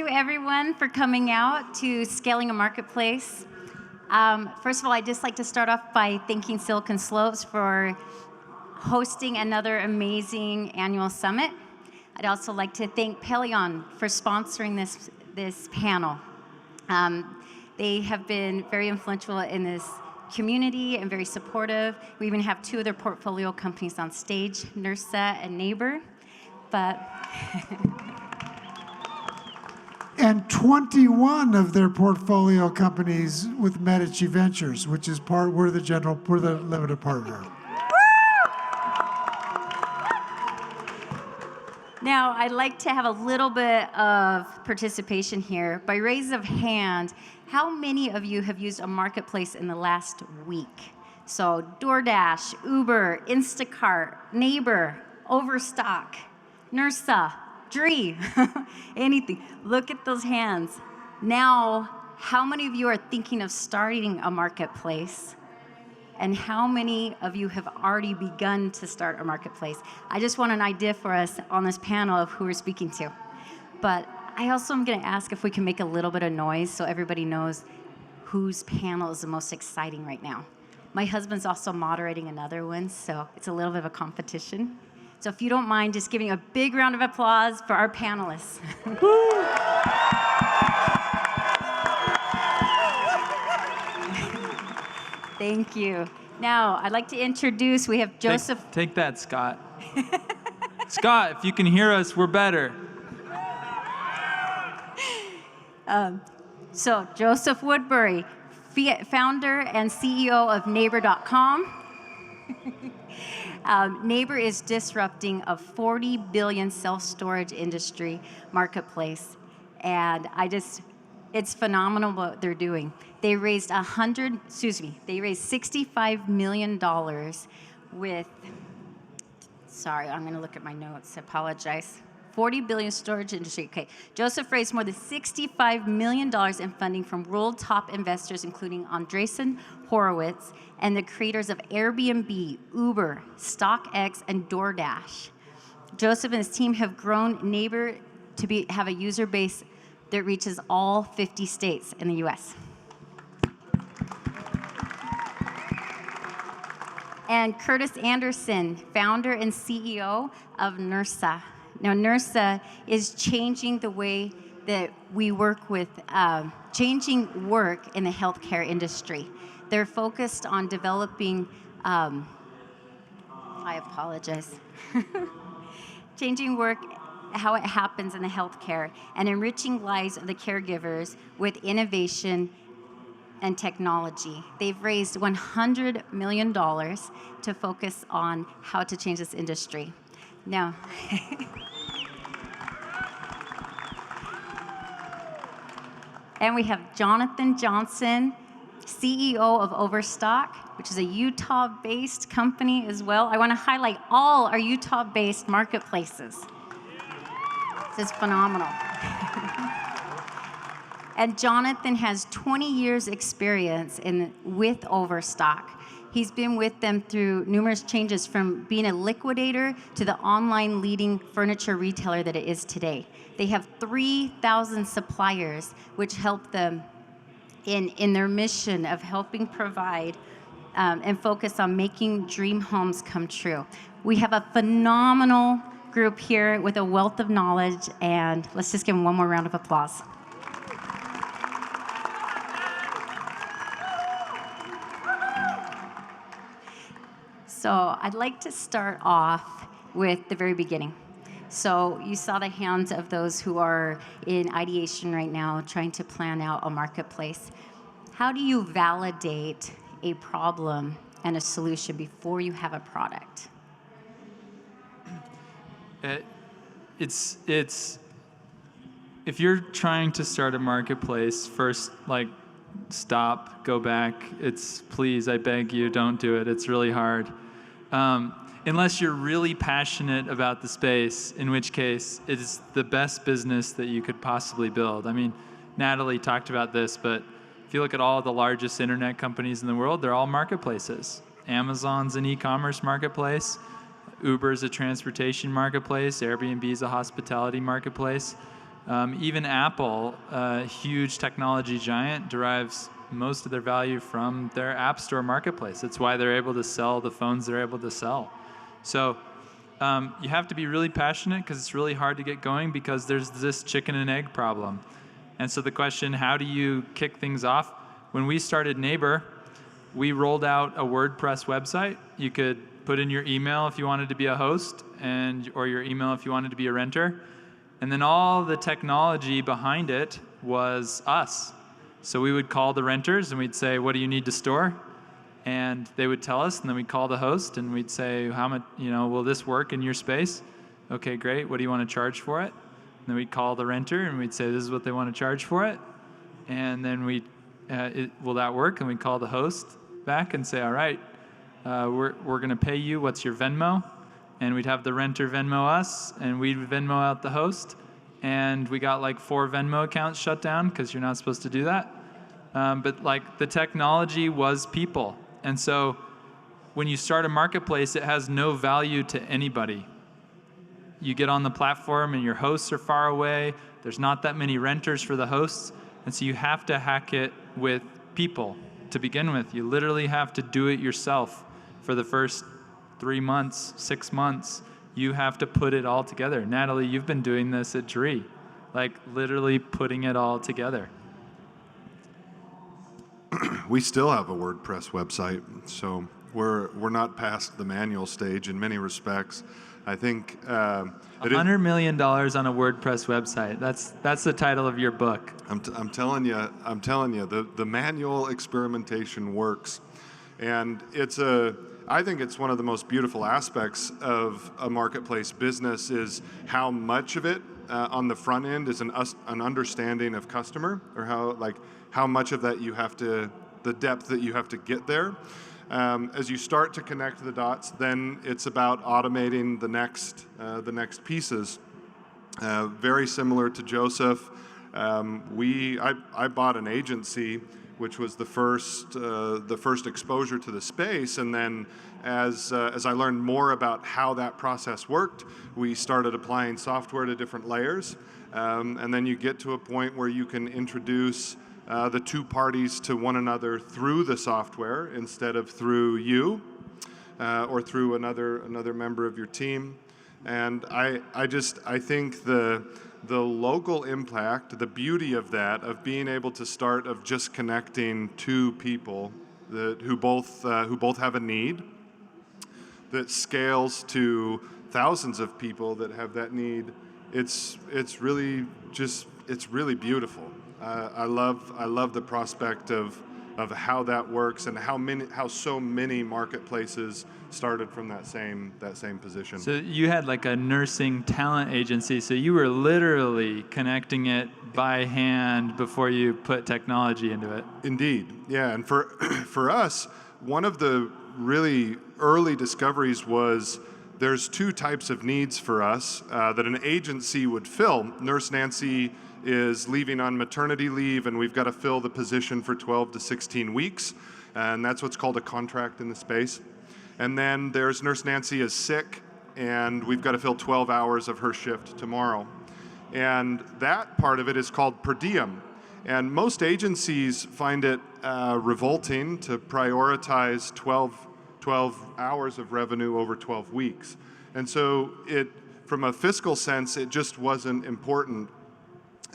you everyone for coming out to Scaling a Marketplace. First of all, I'd just like to start off by thanking Silicon Slopes for hosting another amazing annual summit. I'd also like to thank Pelion for sponsoring this panel. They have been very influential in this community and very supportive. We even have two of their portfolio companies on stage, Nursa and Neighbor. And 21 of their portfolio companies with Medici Ventures, which is we're the limited partner. Now, I'd like to have a little bit of participation here. By raise of hand, how many of you have used a marketplace in the last week? So DoorDash, Uber, Instacart, Neighbor, Overstock, Nursa, Dree, anything. Look at those hands. Now, how many of you are thinking of starting a marketplace? And how many of you have already begun to start a marketplace? I just want an idea for us on this panel of who we're speaking to. But I also am going to ask if we can make a little bit of noise so everybody knows whose panel is the most exciting right now. My husband's also moderating another one, so it's a little bit of a competition. So if you don't mind, just giving a big round of applause for our panelists. Thank you. Now, I'd like to introduce, we have Joseph. Take that, Scott. Scott, if you can hear us, we're better. So, Joseph Woodbury, founder and CEO of Neighbor.com. Neighbor is disrupting a $40 billion self-storage industry marketplace. And it's phenomenal what they're doing. They raised $65 million with, sorry, I'm going to look at my notes, I apologize. 40 billion storage industry. Okay, Joseph raised more than $65 million in funding from world top investors, including Andreessen Horowitz and the creators of Airbnb, Uber, StockX, and DoorDash. Joseph and his team have grown Neighbor to have a user base that reaches all 50 states in the U.S. And Curtis Anderson, founder and CEO of Nursa. Now, Nursa is changing the way that we work with, changing work in the healthcare industry. They're focused on developing, I apologize, changing work, how it happens in the healthcare, and enriching lives of the caregivers with innovation and technology. They've raised $100 million to focus on how to change this industry. Now, and we have Jonathan Johnson, CEO of Overstock, which is a Utah-based company as well. I want to highlight all our Utah-based marketplaces. This is phenomenal. And Jonathan has 20 years experience with Overstock. He's been with them through numerous changes, from being a liquidator to the online leading furniture retailer that it is today. They have 3,000 suppliers, which help them in their mission of helping provide and focus on making dream homes come true. We have a phenomenal group here with a wealth of knowledge, and let's just give them one more round of applause. So I'd like to start off with the very beginning. So you saw the hands of those who are in ideation right now, trying to plan out a marketplace. How do you validate a problem and a solution before you have a product? It's if you're trying to start a marketplace, first, stop, go back. Please, I beg you, don't do it. It's really hard. Unless you're really passionate about the space, in which case it is the best business that you could possibly build. I mean, Natalie talked about this, but if you look at all the largest internet companies in the world, they're all marketplaces. Amazon's an e-commerce marketplace. Uber's a transportation marketplace. Airbnb's a hospitality marketplace. Even Apple, a huge technology giant, derives most of their value from their App Store marketplace. That's why they're able to sell the phones they're able to sell. So you have to be really passionate because it's really hard to get going because there's this chicken and egg problem. And so the question, how do you kick things off? When we started Neighbor, we rolled out a WordPress website. You could put in your email if you wanted to be a host, or your email if you wanted to be a renter. And then all the technology behind it was us. So we would call the renters and we'd say, what do you need to store? And they would tell us, and then we'd call the host and we'd say, how much, will this work in your space? Okay, great. What do you want to charge for it? And then we'd call the renter and we'd say, this is what they want to charge for it. And then will that work? And we'd call the host back and say, all right, we're going to pay you. What's your Venmo? And we'd have the renter Venmo us, and we'd Venmo out the host. And we got like 4 Venmo accounts shut down because you're not supposed to do that. But like the technology was people. And so when you start a marketplace, it has no value to anybody. You get on the platform and your hosts are far away. There's not that many renters for the hosts. And so you have to hack it with people to begin with. You literally have to do it yourself for the first 3 months, 6 months. You have to put it all together. Natalie, you've been doing this at Dree, like literally putting it all together. We still have a WordPress website, so we're not past the manual stage in many respects. I think $100 million on a WordPress website. That's the title of your book. I'm telling you, the manual experimentation works, and I think it's one of the most beautiful aspects of a marketplace business is how much of it on the front end is an understanding of customer, or how much of that the depth that you have to get there. As you start to connect the dots, then it's about automating the next pieces. Very similar to Joseph, I bought an agency, which was the first exposure to the space, and then as I learned more about how that process worked, we started applying software to different layers, and then you get to a point where you can introduce the two parties to one another through the software instead of through you or through another member of your team. And I think the local impact, the beauty of that, of being able to start of just connecting two people who both have a need that scales to thousands of people that have that need, it's really beautiful. I love the prospect of how that works and how so many marketplaces started from that same position. So you had like a nursing talent agency, so you were literally connecting it by hand before you put technology into it. Indeed, yeah. And for us, one of the really early discoveries was there's two types of needs for us that an agency would fill. Nurse Nancy is leaving on maternity leave, and we've got to fill the position for 12 to 16 weeks, and that's what's called a contract in the space. And then there's Nurse Nancy is sick, and we've got to fill 12 hours of her shift tomorrow. And that part of it is called per diem. And most agencies find it revolting to prioritize 12 hours of revenue over 12 weeks. And so from a fiscal sense, it just wasn't important.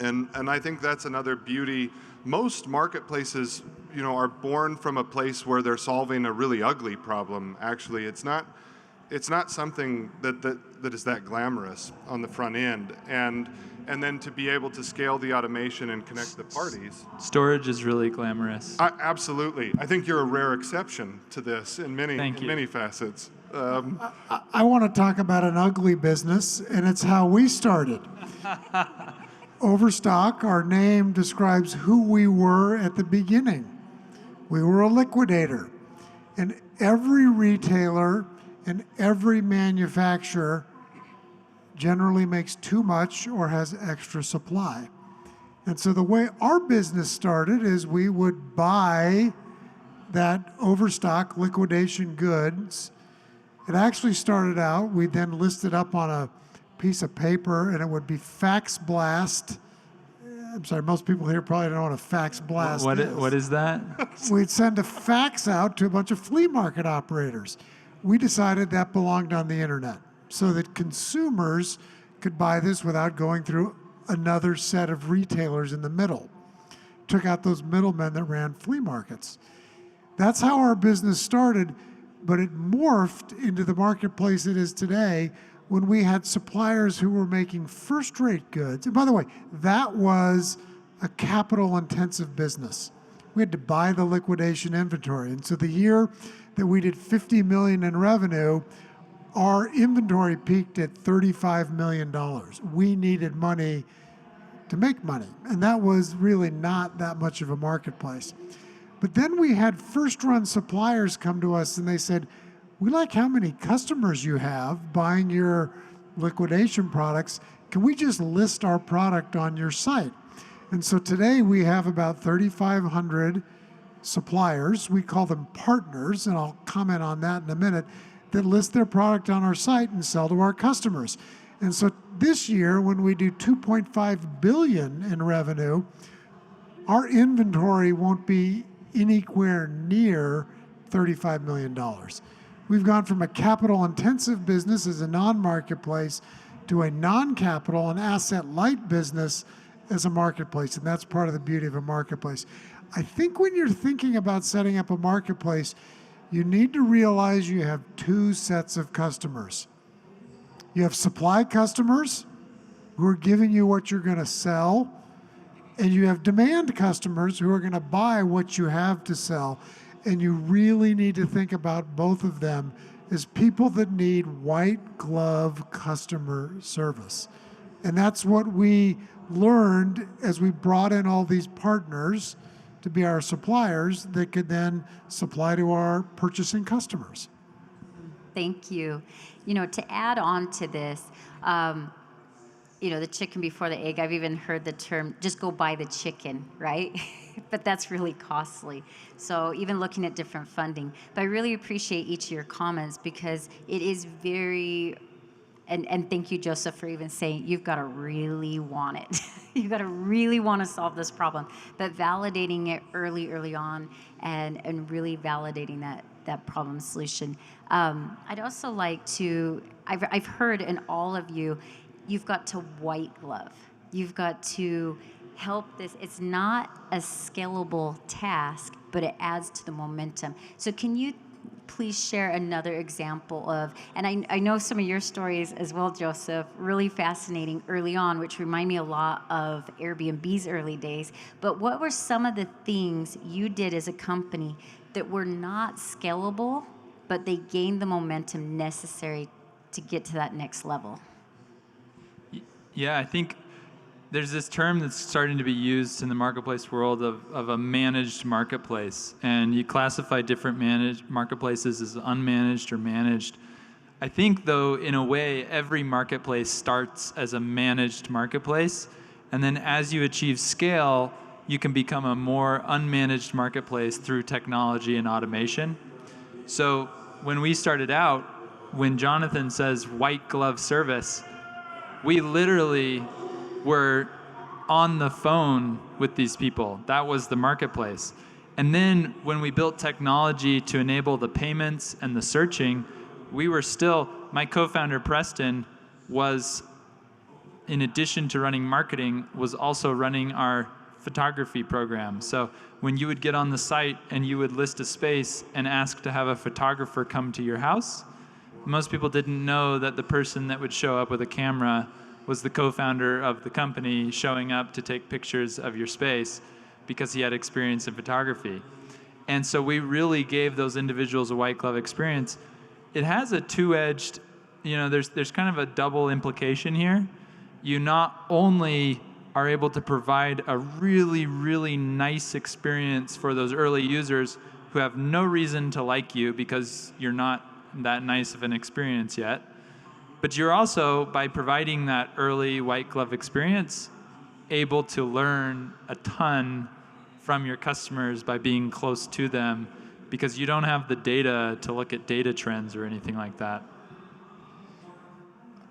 And I think that's another beauty. Most marketplaces, are born from a place where they're solving a really ugly problem. Actually, it's not something that is that glamorous on the front end. And then to be able to scale the automation and connect the parties. Storage is really glamorous. Absolutely. I think you're a rare exception to this in many facets. I want to talk about an ugly business, and it's how we started. Overstock, our name describes who we were at the beginning. We were a liquidator. And every retailer and every manufacturer generally makes too much or has extra supply. And so the way our business started is we would buy that Overstock liquidation goods. It actually started out, we then listed up on a piece of paper, and it would be fax blast I'm sorry, most people here probably don't know what a fax blast is. What is that? We'd send a fax out to a bunch of flea market operators. We decided that belonged on the internet so that consumers could buy this without going through another set of retailers in the middle. Took out those middlemen that ran flea markets. That's how our business started, but it morphed into the marketplace it is today when we had suppliers who were making first-rate goods. And by the way, that was a capital-intensive business. We had to buy the liquidation inventory. And so the year that we did $50 million in revenue, our inventory peaked at $35 million. We needed money to make money. And that was really not that much of a marketplace. But then we had first-run suppliers come to us and they said, we like how many customers you have buying your liquidation products. Can we just list our product on your site? And so today we have about 3,500 suppliers. We call them partners, and I'll comment on that in a minute, that list their product on our site and sell to our customers. And so this year, when we do $2.5 billion in revenue, our inventory won't be anywhere near $35 million. We've gone from a capital-intensive business as a non-marketplace to a non-capital and asset-light business as a marketplace, and that's part of the beauty of a marketplace. I think when you're thinking about setting up a marketplace, you need to realize you have two sets of customers. You have supply customers who are giving you what you're going to sell, and you have demand customers who are going to buy what you have to sell. And you really need to think about both of them as people that need white glove customer service. And that's what we learned as we brought in all these partners to be our suppliers that could then supply to our purchasing customers. Thank you. To add on to this, the chicken before the egg, I've even heard the term, just go buy the chicken, right? But that's really costly. So even looking at different funding. But I really appreciate each of your comments because it is very, and thank you, Joseph, for even saying you've got to really want it. You've got to really want to solve this problem. But validating it early on and really validating that problem solution. I'd also like to, I've heard in all of you, you've got to white glove. You've got to help this. It's not a scalable task, but it adds to the momentum. So can you please share another example of, and I know some of your stories as well, Joseph, really fascinating early on, which remind me a lot of Airbnb's early days. But what were some of the things you did as a company that were not scalable, but they gained the momentum necessary to get to that next level? Yeah, I think there's this term that's starting to be used in the marketplace world of a managed marketplace. And you classify different managed marketplaces as unmanaged or managed. I think, though, in a way, every marketplace starts as a managed marketplace. And then as you achieve scale, you can become a more unmanaged marketplace through technology and automation. So when we started out, when Jonathan says white glove service, we literally were on the phone with these people. That was the marketplace. And then when we built technology to enable the payments and the searching, we were still, my co-founder Preston was, in addition to running marketing, was also running our photography program. So when you would get on the site and you would list a space and ask to have a photographer come to your house, most people didn't know that the person that would show up with a camera was the co-founder of the company showing up to take pictures of your space because he had experience in photography. And so we really gave those individuals a white glove experience. It has a two-edged, there's kind of a double implication here. You not only are able to provide a really, really nice experience for those early users who have no reason to like you because you're not that nice of an experience yet, but you're also, by providing that early white glove experience, able to learn a ton from your customers by being close to them because you don't have the data to look at data trends or anything like that.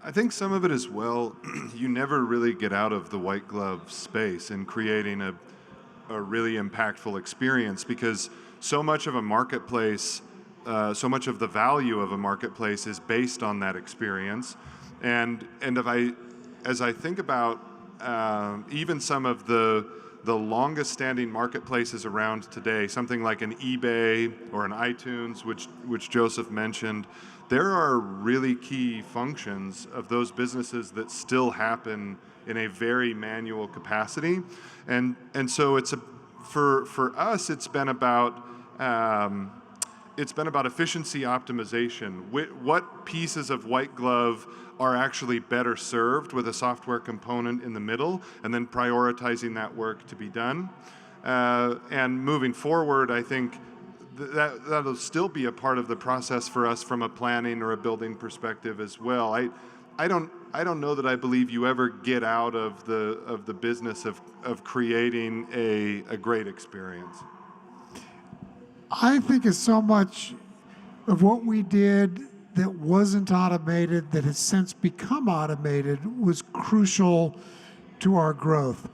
I think some of it as well, you never really get out of the white glove space in creating a really impactful experience, because so much of a marketplace, so much of the value of a marketplace is based on that experience. And as I think about even some of the longest standing marketplaces around today, something like an eBay or an iTunes, which Joseph mentioned, there are really key functions of those businesses that still happen in a very manual capacity. And so for us, it's been about efficiency optimization. What pieces of white glove are actually better served with a software component in the middle, and then prioritizing that work to be done. And moving forward, I think that'll still be a part of the process for us from a planning or a building perspective as well. I don't know that I believe you ever get out of the business of creating a great experience. I think it's so much of what we did that wasn't automated, that has since become automated, was crucial to our growth.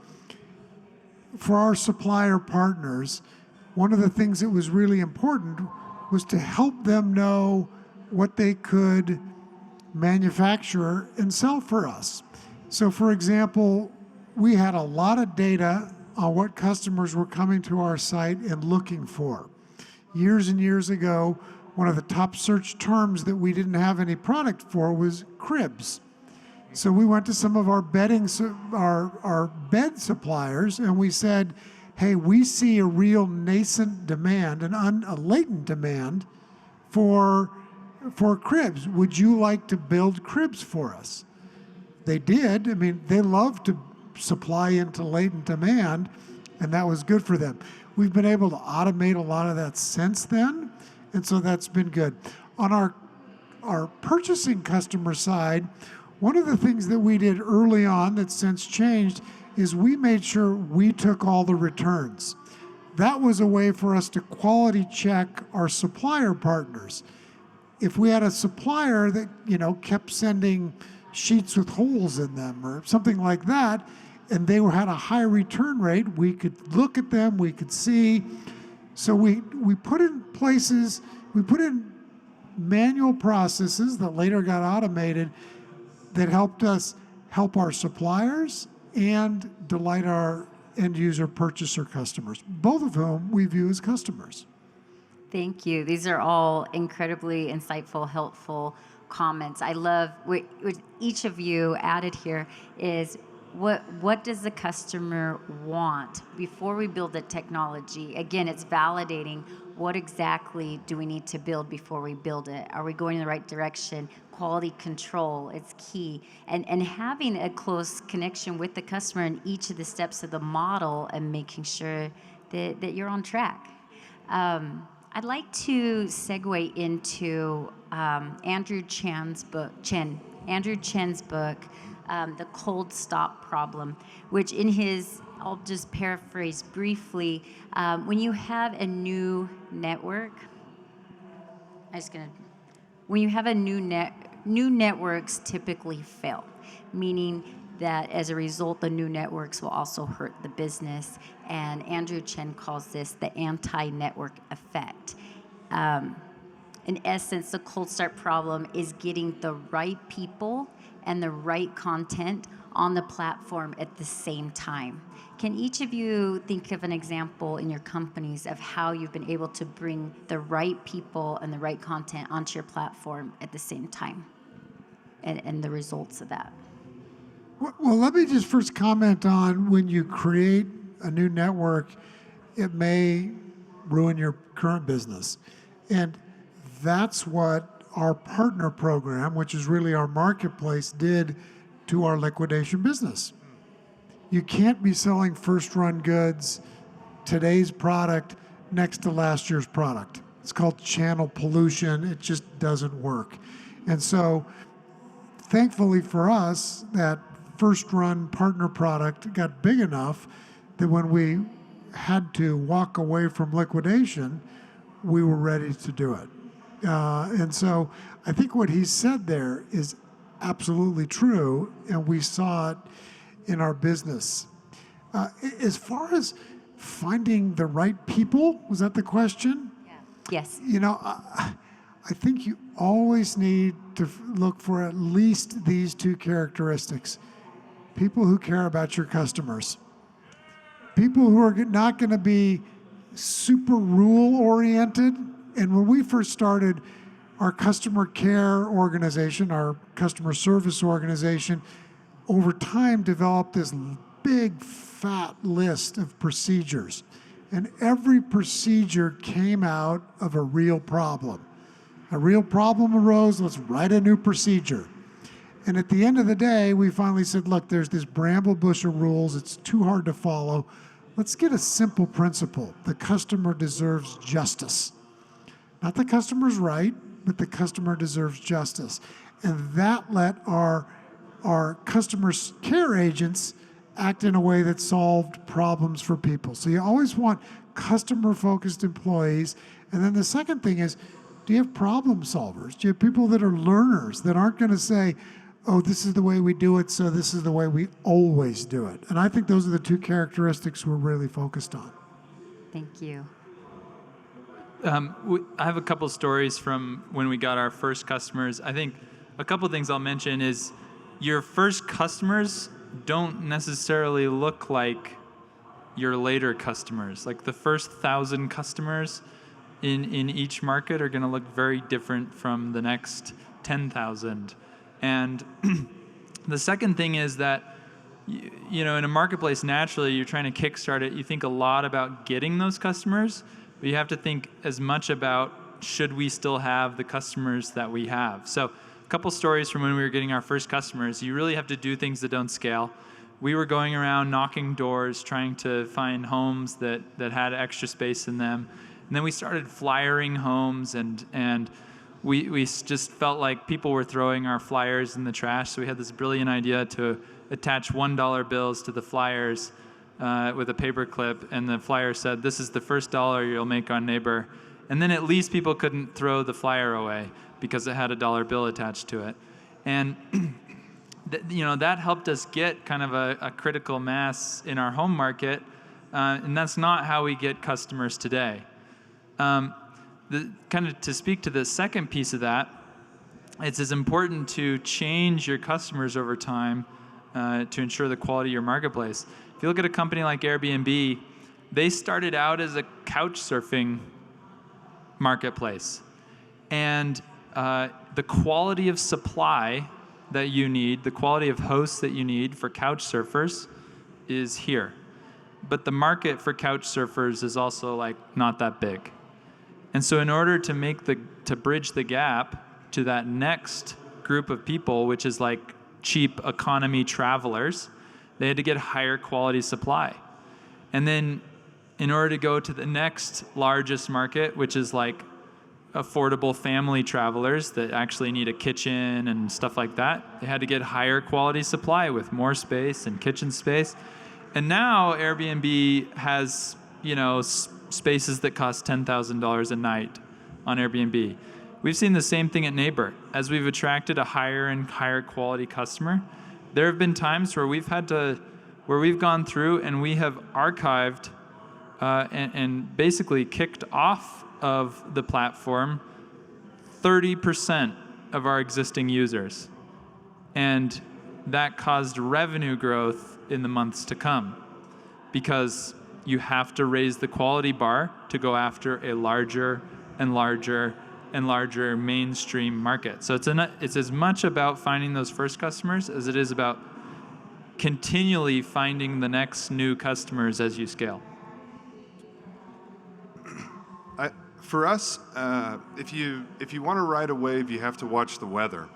For our supplier partners, one of the things that was really important was to help them know what they could manufacture and sell for us. So for example, we had a lot of data on what customers were coming to our site and looking for. Years and years ago, one of the top search terms that we didn't have any product for was cribs. So we went to some of our our bed suppliers, and we said, hey, we see a real nascent demand, a latent demand for cribs. Would you like to build cribs for us? They did. I mean, they love to supply into latent demand, and that was good for them. We've been able to automate a lot of that since then, and so that's been good. On our purchasing customer side, one of the things that we did early on that's since changed is we made sure we took all the returns. That was a way for us to quality check our supplier partners. If we had a supplier that, kept sending sheets with holes in them or something like that, and they had a high return rate, we could look at them, we could see. So we put in manual processes that later got automated that helped us help our suppliers and delight our end user purchaser customers, both of whom we view as customers. Thank you. These are all incredibly insightful, helpful comments. I love what each of you added here is what does the customer want before we build the technology? Again, it's validating what exactly do we need to build before we build it. Are we going in the right direction? Quality control, it's key. And having a close connection with the customer in each of the steps of the model and making sure that you're on track. I'd like to segue into Andrew Chen's book, The Cold Stop Problem, which in his, I'll just paraphrase briefly, when you have a new network, when you have a new networks typically fail, meaning that as a result, the new networks will also hurt the business. And Andrew Chen calls this the anti-network effect. In essence, the cold start problem is getting the right people and the right content on the platform at the same time. Can each of you think of an example in your companies of how you've been able to bring the right people and the right content onto your platform at the same time and the results of that? Well, let me just first comment on when you create a new network, it may ruin your current business. And that's what our partner program, which is really our marketplace, did to our liquidation business. You can't be selling first run goods, today's product, next to last year's product. It's called channel pollution. It just doesn't work. And so thankfully for us, that first run partner product got big enough that when we had to walk away from liquidation, we were ready to do it. And so I think what he said there is absolutely true, and we saw it in our business. As far as finding the right people, was that the question? Yes. You know, I think you always need to look for at least these two characteristics. People who care about your customers. People who are not going to be super rule oriented. And when we first started our customer care organization, our customer service organization, over time developed this big fat list of procedures. And every procedure came out of a real problem. A real problem arose, let's write a new procedure. And at the end of the day, we finally said, look, there's this bramble bush of rules, it's too hard to follow. Let's get a simple principle. The customer deserves justice. Not the customer's right, but the customer deserves justice. And that let our customer care agents act in a way that solved problems for people. So you always want customer-focused employees. And then the second thing is, do you have problem solvers? Do you have people that are learners that aren't going to say, oh, this is the way we do it, so this is the way we always do it? And I think those are the two characteristics we're really focused on. Thank you. I have a couple stories from when we got our first customers. I think a couple things I'll mention is your first customers don't necessarily look like your later customers. Like the first 1,000 customers in each market are going to look very different from the next 10,000. And the second thing is that, you know, in a marketplace, naturally, you're trying to kickstart it. You think a lot about getting those customers, but you have to think as much about, should we still have the customers that we have? So a couple stories from when we were getting our first customers. You really have to do things that don't scale. We were going around knocking doors, trying to find homes that had extra space in them. And then we started flyering homes, and we just felt like people were throwing our flyers in the trash. So we had this brilliant idea to attach $1 bills to the flyers with a paper clip, and the flyer said, "This is the first dollar you'll make on Neighbor." And then at least people couldn't throw the flyer away because it had a dollar bill attached to it. And that helped us get kind of a critical mass in our home market, and that's not how we get customers today. Kind of to speak to the second piece of that, it's as important to change your customers over time to ensure the quality of your marketplace. If you look at a company like Airbnb, they started out as a couch surfing marketplace. And the quality of supply that you need, the quality of hosts that you need for couch surfers is here. But the market for couch surfers is also like not that big. And so in order to bridge the gap to that next group of people, which is like cheap economy travelers, they had to get higher quality supply. And then in order to go to the next largest market, which is like affordable family travelers that actually need a kitchen and stuff like that, they had to get higher quality supply with more space and kitchen space. And now Airbnb has, spaces that cost $10,000 a night on Airbnb. We've seen the same thing at Neighbor. As we've attracted a higher and higher quality customer, there have been times where we've gone through and we have archived and basically kicked off of the platform 30% of our existing users. And that caused revenue growth in the months to come, because you have to raise the quality bar to go after a larger and larger and larger mainstream market. So it's as much about finding those first customers as it is about continually finding the next new customers as you scale. For us, if you want to ride a wave, you have to watch the weather.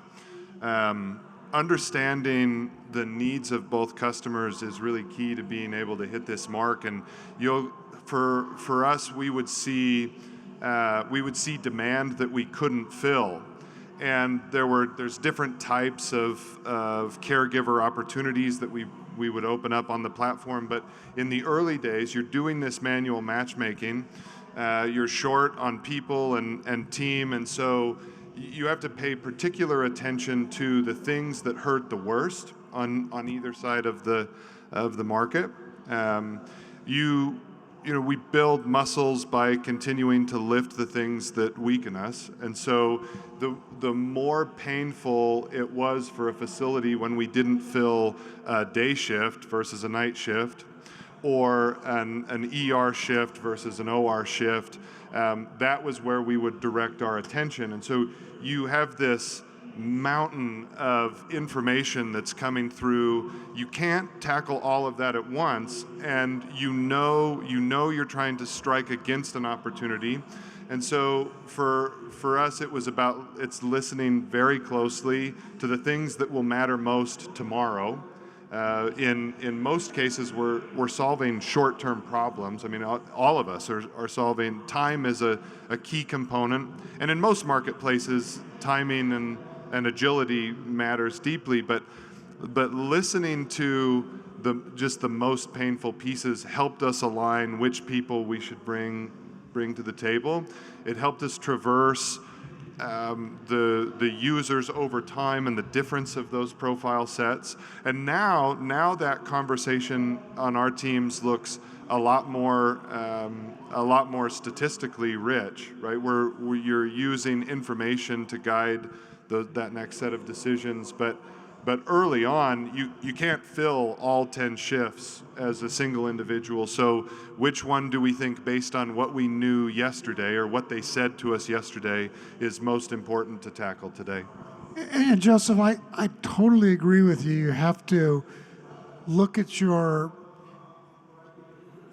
Understanding the needs of both customers is really key to being able to hit this mark. And for us, we would see demand that we couldn't fill, and there's different types of caregiver opportunities that we would open up on the platform. But in the early days, you're doing this manual matchmaking. You're short on people and team, and so you have to pay particular attention to the things that hurt the worst on either side of the market. We build muscles by continuing to lift the things that weaken us. And so the more painful it was for a facility when we didn't fill a day shift versus a night shift, or an ER shift versus an OR shift, that was where we would direct our attention. And so you have this mountain of information that's coming through. You can't tackle all of that at once, and you know you're trying to strike against an opportunity. And so for us, it's listening very closely to the things that will matter most tomorrow. In most cases, we're solving short-term problems. I mean, all of us are solving. Time is a key component, and in most marketplaces, timing and agility matters deeply. But listening to the most painful pieces helped us align which people we should bring to the table. It helped us traverse the users over time and the difference of those profile sets. And now that conversation on our teams looks a lot more statistically rich, right? You're using information to guide that next set of decisions, but early on, you can't fill all 10 shifts as a single individual. So which one do we think, based on what we knew yesterday or what they said to us yesterday, is most important to tackle today? And Joseph, I totally agree with you. You have to look at your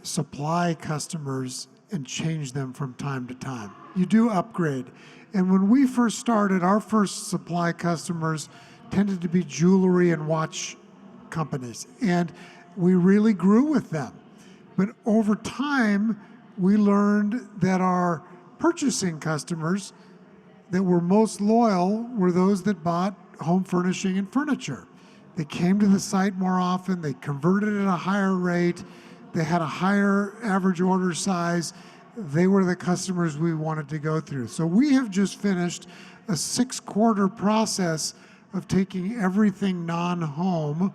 supply customers and change them from time to time. You do upgrade. And when we first started, our first supply customers tended to be jewelry and watch companies, and we really grew with them. But over time, we learned that our purchasing customers that were most loyal were those that bought home furnishing and furniture. They came to the site more often, they converted at a higher rate, they had a higher average order size. They were the customers we wanted to go through. So we have just finished a 6-quarter process of taking everything non-home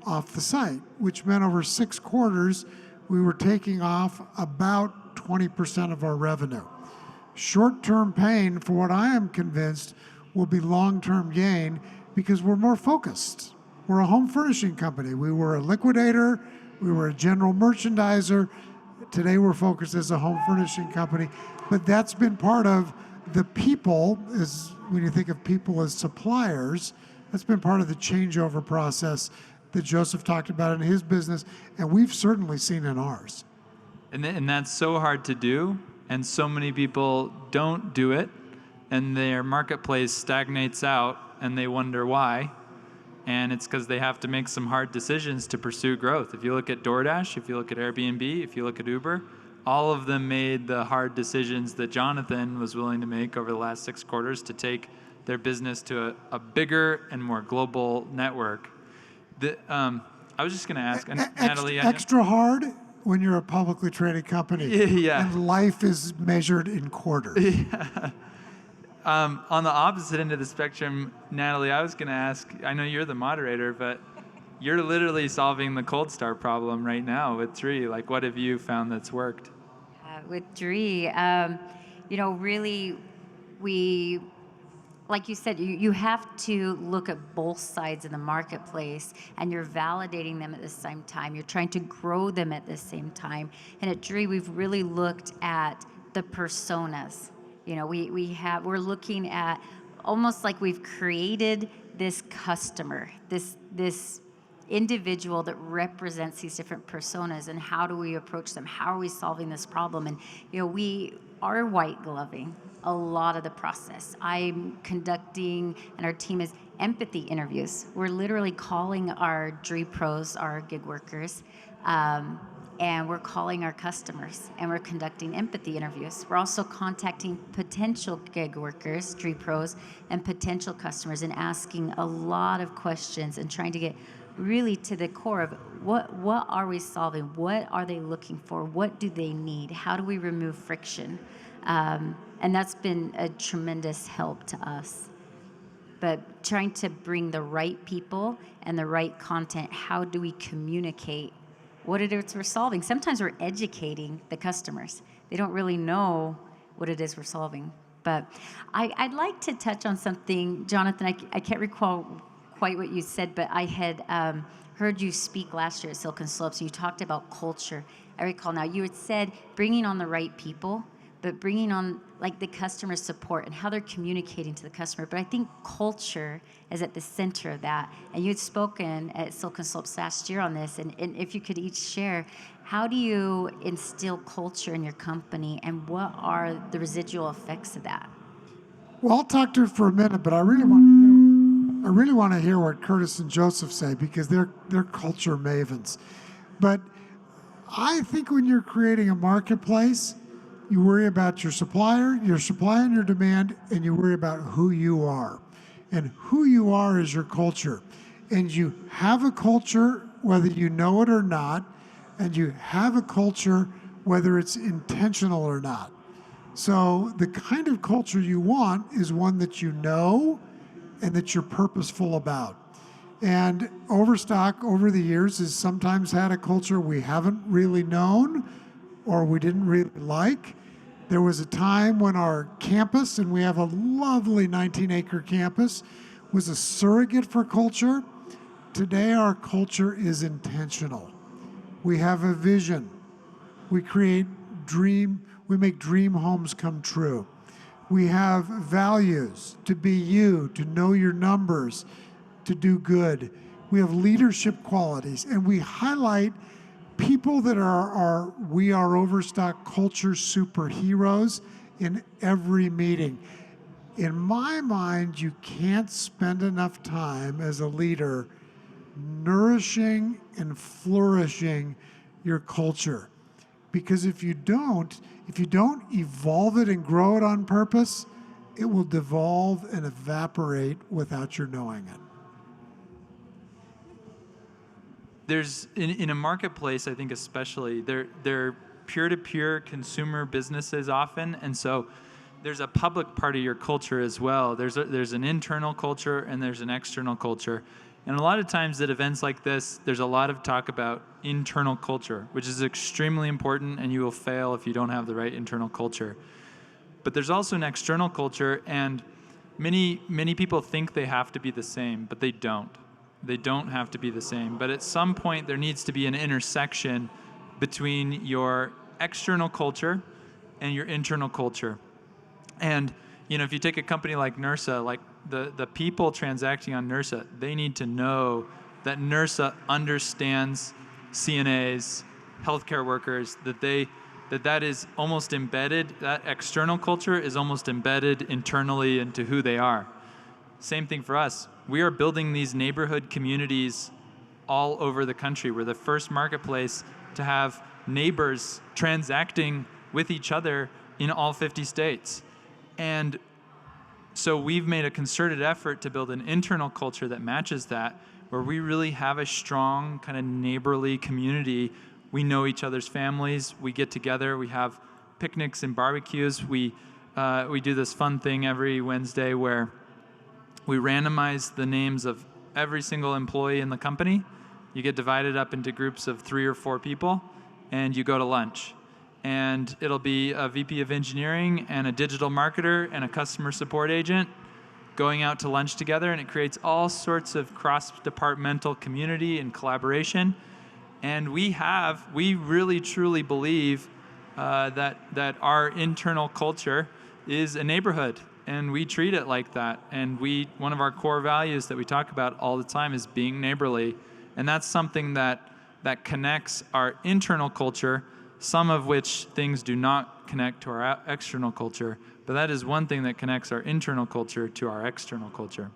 off the site, which meant over 6 quarters, we were taking off about 20% of our revenue. Short-term pain, for what I am convinced, will be long-term gain because we're more focused. We're a home furnishing company. We were a liquidator, we were a general merchandiser. Today we're focused as a home furnishing company, but that's been part of the people, when you think of people as suppliers, that's been part of the changeover process that Joseph talked about in his business, and we've certainly seen in ours. And that's so hard to do, and so many people don't do it, and their marketplace stagnates out, and they wonder why. And it's because they have to make some hard decisions to pursue growth. If you look at DoorDash, if you look at Airbnb, if you look at Uber, all of them made the hard decisions that Jonathan was willing to make over the last 6 quarters to take their business to a bigger and more global network. I was just going to ask, Natalie. Extra hard when you're a publicly traded company. Yeah. And life is measured in quarters. Yeah. On the opposite end of the spectrum, Natalie, I was going to ask, I know you're the moderator, but you're literally solving the cold start problem right now with Dree. Like, what have you found that's worked? With Dree, really, like you said, you have to look at both sides of the marketplace, and you're validating them at the same time. You're trying to grow them at the same time. And at Dree, we've really looked at the personas. We're looking at almost like we've created this customer, this individual that represents these different personas, and how do we approach them? How are we solving this problem? And we are white gloving a lot of the process. I'm conducting, and our team is empathy interviews. We're literally calling our Dree pros, our gig workers, and we're calling our customers, and we're conducting empathy interviews. We're also contacting potential gig workers, Dree pros, and potential customers, and asking a lot of questions and trying to get really to the core of what are we solving? What are they looking for? What do they need? How do we remove friction? And that's been a tremendous help to us. But trying to bring the right people and the right content, how do we communicate what it is we're solving? Sometimes we're educating the customers. They don't really know what it is we're solving. But I'd like to touch on something, Jonathan. I can't recall quite what you said, but I had heard you speak last year at Silicon Slopes, and you talked about culture. I recall now, you had said bringing on the right people, but bringing on like the customer support and how they're communicating to the customer. But I think culture is at the center of that. And you had spoken at Silicon Slopes last year on this, and if you could each share, how do you instill culture in your company, and what are the residual effects of that? Well, I'll talk to it for a minute, but I really want to hear what Curtis and Joseph say, because they're culture mavens. But I think when you're creating a marketplace, you worry about your supply and your demand, and you worry about who you are. And who you are is your culture. And you have a culture whether you know it or not, and you have a culture whether it's intentional or not. So the kind of culture you want is one that you know and that you're purposeful about. And Overstock over the years has sometimes had a culture we haven't really known or we didn't really like. There was a time when our campus, and we have a lovely 19-acre campus, was a surrogate for culture. Today our culture is intentional. We have a vision. We make dream homes come true. We have values: to be you, to know your numbers, to do good. We have leadership qualities, and we highlight people that are we are Overstock culture superheroes in every meeting. In my mind, you can't spend enough time as a leader nourishing and flourishing your culture. Because if you don't evolve it and grow it on purpose, it will devolve and evaporate without your knowing it. There's in a marketplace, I think especially, they're peer-to-peer consumer businesses often, and so there's a public part of your culture as well. There's an internal culture and there's an external culture. And a lot of times at events like this, there's a lot of talk about internal culture, which is extremely important, and you will fail if you don't have the right internal culture. But there's also an external culture, and many people think they have to be the same, but they don't. They don't have to be the same. But at some point, there needs to be an intersection between your external culture and your internal culture. And if you take a company like Nursa, like the people transacting on Nursa, they need to know that Nursa understands CNAs, healthcare workers, that is almost embedded, that external culture is almost embedded internally into who they are. Same thing for us. We are building these neighborhood communities all over the country. We're the first marketplace to have neighbors transacting with each other in all 50 states. And so we've made a concerted effort to build an internal culture that matches that, where we really have a strong kind of neighborly community. We know each other's families. We get together. We have picnics and barbecues. We do this fun thing every Wednesday where we randomize the names of every single employee in the company. You get divided up into groups of 3 or 4 people, and you go to lunch. And it'll be a VP of engineering and a digital marketer and a customer support agent going out to lunch together, and it creates all sorts of cross-departmental community and collaboration. And we really truly believe that our internal culture is a neighborhood, and we treat it like that. And one of our core values that we talk about all the time is being neighborly, and that's something that connects our internal culture, some of which things do not connect to our external culture, but that is one thing that connects our internal culture to our external culture.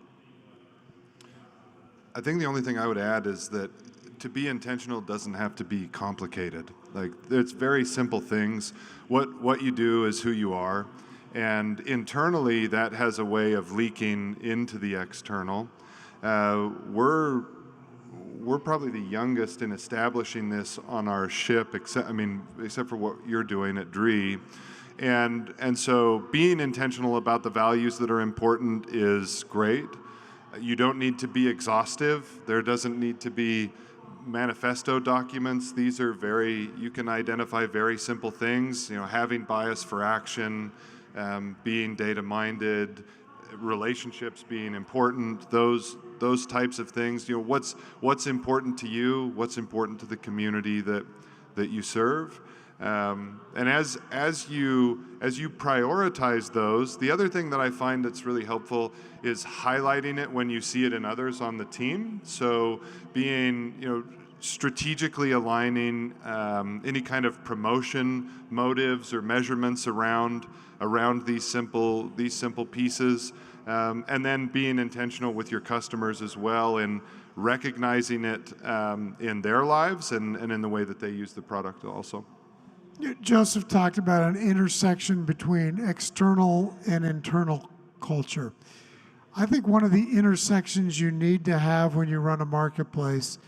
I think the only thing I would add is that to be intentional doesn't have to be complicated. Like, it's very simple things. What you do is who you are, and internally that has a way of leaking into the external. We're probably the youngest in establishing this on our ship, except for what you're doing at Dree. And so being intentional about the values that are important is great. You don't need to be exhaustive. There doesn't need to be manifesto documents. These are you can identify very simple things, having bias for action, being data-minded, relationships being important, those types of things. What's important to you, what's important to the community that you serve. And as you prioritize those, the other thing that I find that's really helpful is highlighting it when you see it in others on the team. So being strategically aligning any kind of promotion motives or measurements around these simple pieces, and then being intentional with your customers as well in recognizing it in their lives and in the way that they use the product also. Joseph talked about an intersection between external and internal culture. I think one of the intersections you need to have when you run a marketplace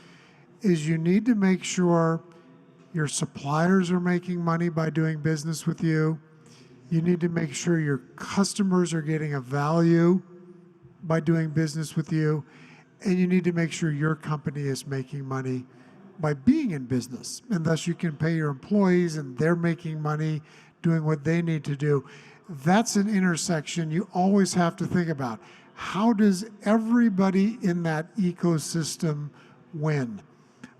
is you need to make sure your suppliers are making money by doing business with you. You need to make sure your customers are getting a value by doing business with you. And you need to make sure your company is making money by being in business. And thus you can pay your employees and they're making money doing what they need to do. That's an intersection you always have to think about. How does everybody in that ecosystem win?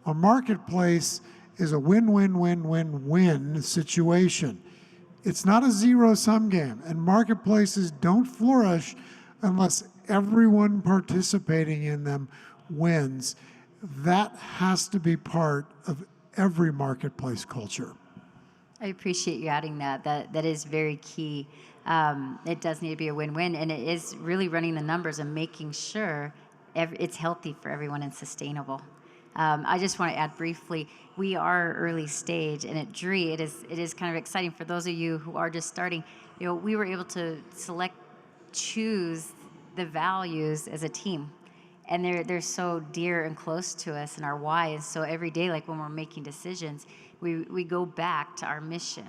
A marketplace is a win-win-win-win-win situation. It's not a zero-sum game, and marketplaces don't flourish unless everyone participating in them wins. That has to be part of every marketplace culture. I appreciate you adding that. That is very key. It does need to be a win-win, and it is really running the numbers and making sure it's healthy for everyone and sustainable. I just want to add briefly, we are early stage, and at Dree, it is kind of exciting for those of you who are just starting. We were able to choose the values as a team, and they're so dear and close to us and our why. And so every day, like when we're making decisions, we go back to our mission.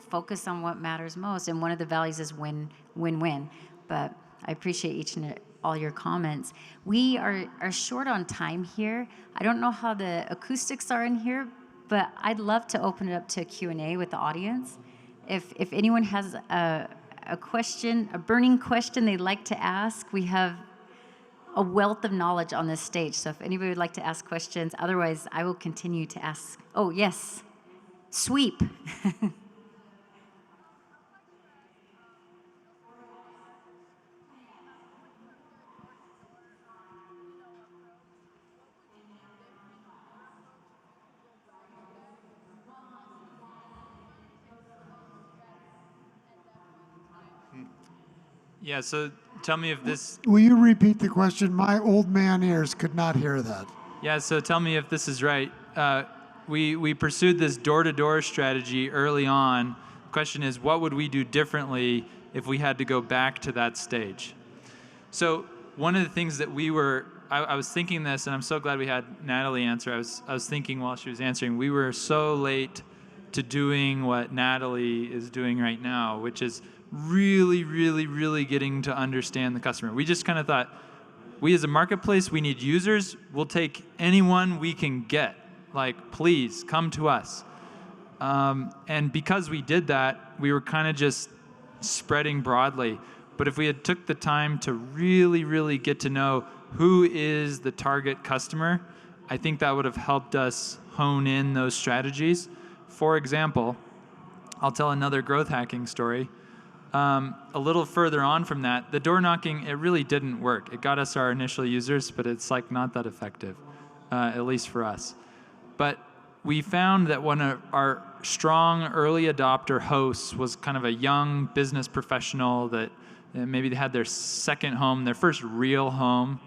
Focus on what matters most, and one of the values is win-win. But I appreciate each and all your comments. We are short on time here. I don't know how the acoustics are in here, but I'd love to open it up to a Q&A with the audience. If anyone has a question, a burning question they'd like to ask, we have a wealth of knowledge on this stage. So if anybody would like to ask questions, otherwise I will continue to ask. Oh, yes. Sweep. Yeah, so tell me if this... Will you repeat the question? My old man ears could not hear that. Yeah, so tell me if this is right. We pursued this door-to-door strategy early on. The question is, what would we do differently if we had to go back to that stage? So one of the things that I was thinking this, and I'm so glad we had Natalie answer. I was thinking while she was answering, we were so late to doing what Natalie is doing right now, which is really, really, really getting to understand the customer. We just kind of thought, we as a marketplace, we need users. We'll take anyone we can get. Like, please, come to us. And because we did that, we were kind of just spreading broadly. But if we had took the time to really, really get to know who is the target customer, I think that would have helped us hone in those strategies. For example, I'll tell another growth hacking story. A little further on from that, the door knocking, it really didn't work. It got us our initial users, but it's like not that effective, at least for us. But we found that one of our strong early adopter hosts was kind of a young business professional that maybe they had their second home, their first real home,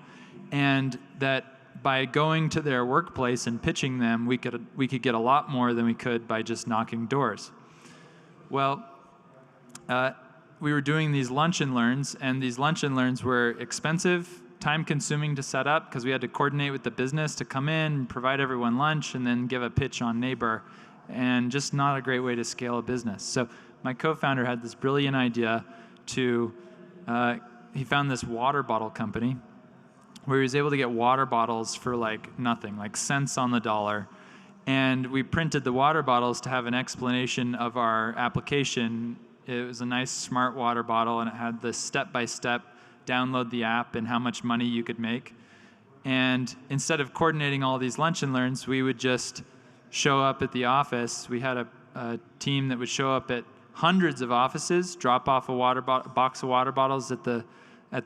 and that by going to their workplace and pitching them, we could get a lot more than we could by just knocking doors. Well, we were doing these lunch and learns, and these lunch and learns were expensive, time-consuming to set up because we had to coordinate with the business to come in, provide everyone lunch, and then give a pitch on neighbor, and just not a great way to scale a business. So my co-founder had this brilliant idea to, he found this water bottle company where he was able to get water bottles for like nothing, like cents on the dollar. And we printed the water bottles to have an explanation of our application. It was a nice smart water bottle, and it had the step-by-step download the app and how much money you could make. And instead of coordinating all these lunch and learns, we would just show up at the office. We had a team that would show up at hundreds of offices, drop off a box of water bottles at the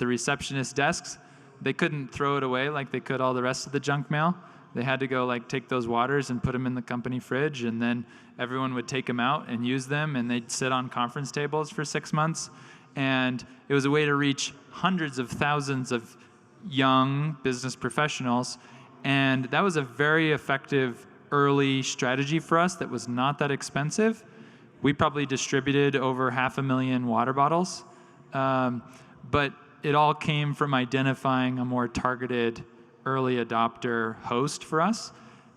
receptionist desks. They couldn't throw it away like they could all the rest of the junk mail. They had to go like take those waters and put them in the company fridge, and then everyone would take them out and use them, and they'd sit on conference tables for 6 months. And it was a way to reach hundreds of thousands of young business professionals. And that was a very effective early strategy for us that was not that expensive. We probably distributed over 500,000 water bottles. But it all came from identifying a more targeted early adopter host for us.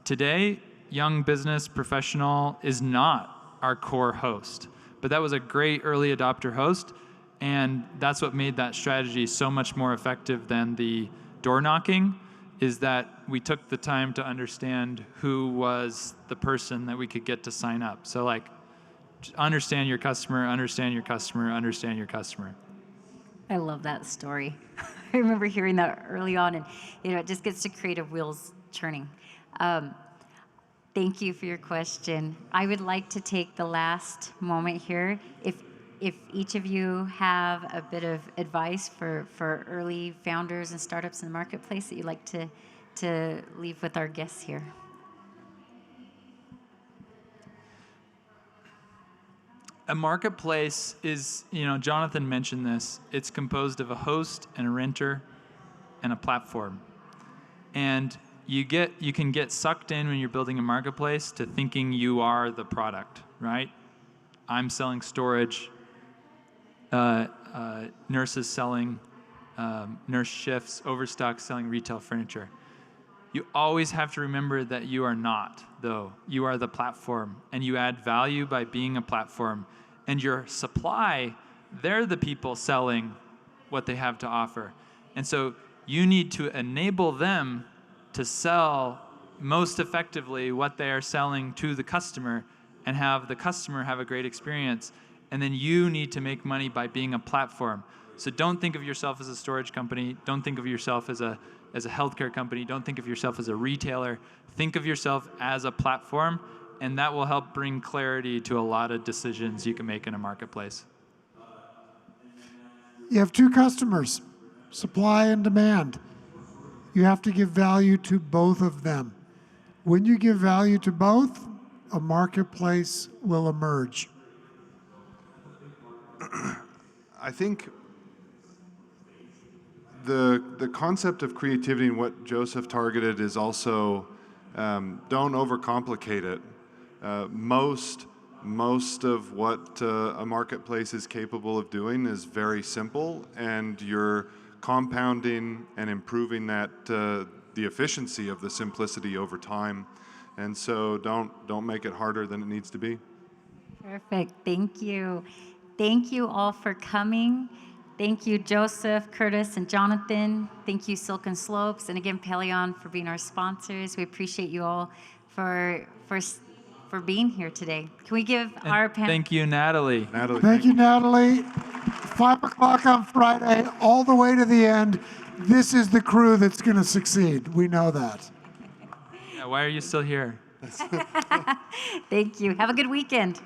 Today, young business professional is not our core host, but that was a great early adopter host, and that's what made that strategy so much more effective than the door knocking, is that we took the time to understand who was the person that we could get to sign up. So like, understand your customer, understand your customer, understand your customer. I love that story. I remember hearing that early on, and it just gets to creative wheels churning. Thank you for your question. I would like to take the last moment here. If each of you have a bit of advice for early founders and startups in the marketplace that you'd like to leave with our guests here. A marketplace is, Jonathan mentioned this, it's composed of a host and a renter and a platform. And you can get sucked in when you're building a marketplace to thinking you are the product, right? I'm selling storage, Nursa's selling nurse shifts, Overstock selling retail furniture. You always have to remember that you are not, though. You are the platform, and you add value by being a platform. And your supply, they're the people selling what they have to offer. And so you need to enable them to sell most effectively what they are selling to the customer and have the customer have a great experience. And then you need to make money by being a platform. So don't think of yourself as a storage company. Don't think of yourself as a healthcare company. Don't think of yourself as a retailer. Think of yourself as a platform, and that will help bring clarity to a lot of decisions you can make in a marketplace. You have two customers, supply and demand. You have to give value to both of them. When you give value to both, a marketplace will emerge. I think the concept of creativity and what Joseph targeted is also don't overcomplicate it. Most of what a marketplace is capable of doing is very simple, and you're compounding and improving that the efficiency of the simplicity over time. And so don't make it harder than it needs to be. Perfect. Thank you. Thank you all for coming. Thank you, Joseph, Curtis, and Jonathan. Thank you, Silken Slopes, and again, Pelion, for being our sponsors. We appreciate you all for being here today. Can we give our panel? Thank you, Natalie. Thank you, Natalie. 5 o'clock on Friday, all the way to the end. This is the crew that's going to succeed. We know that. Yeah, why are you still here? Thank you. Have a good weekend.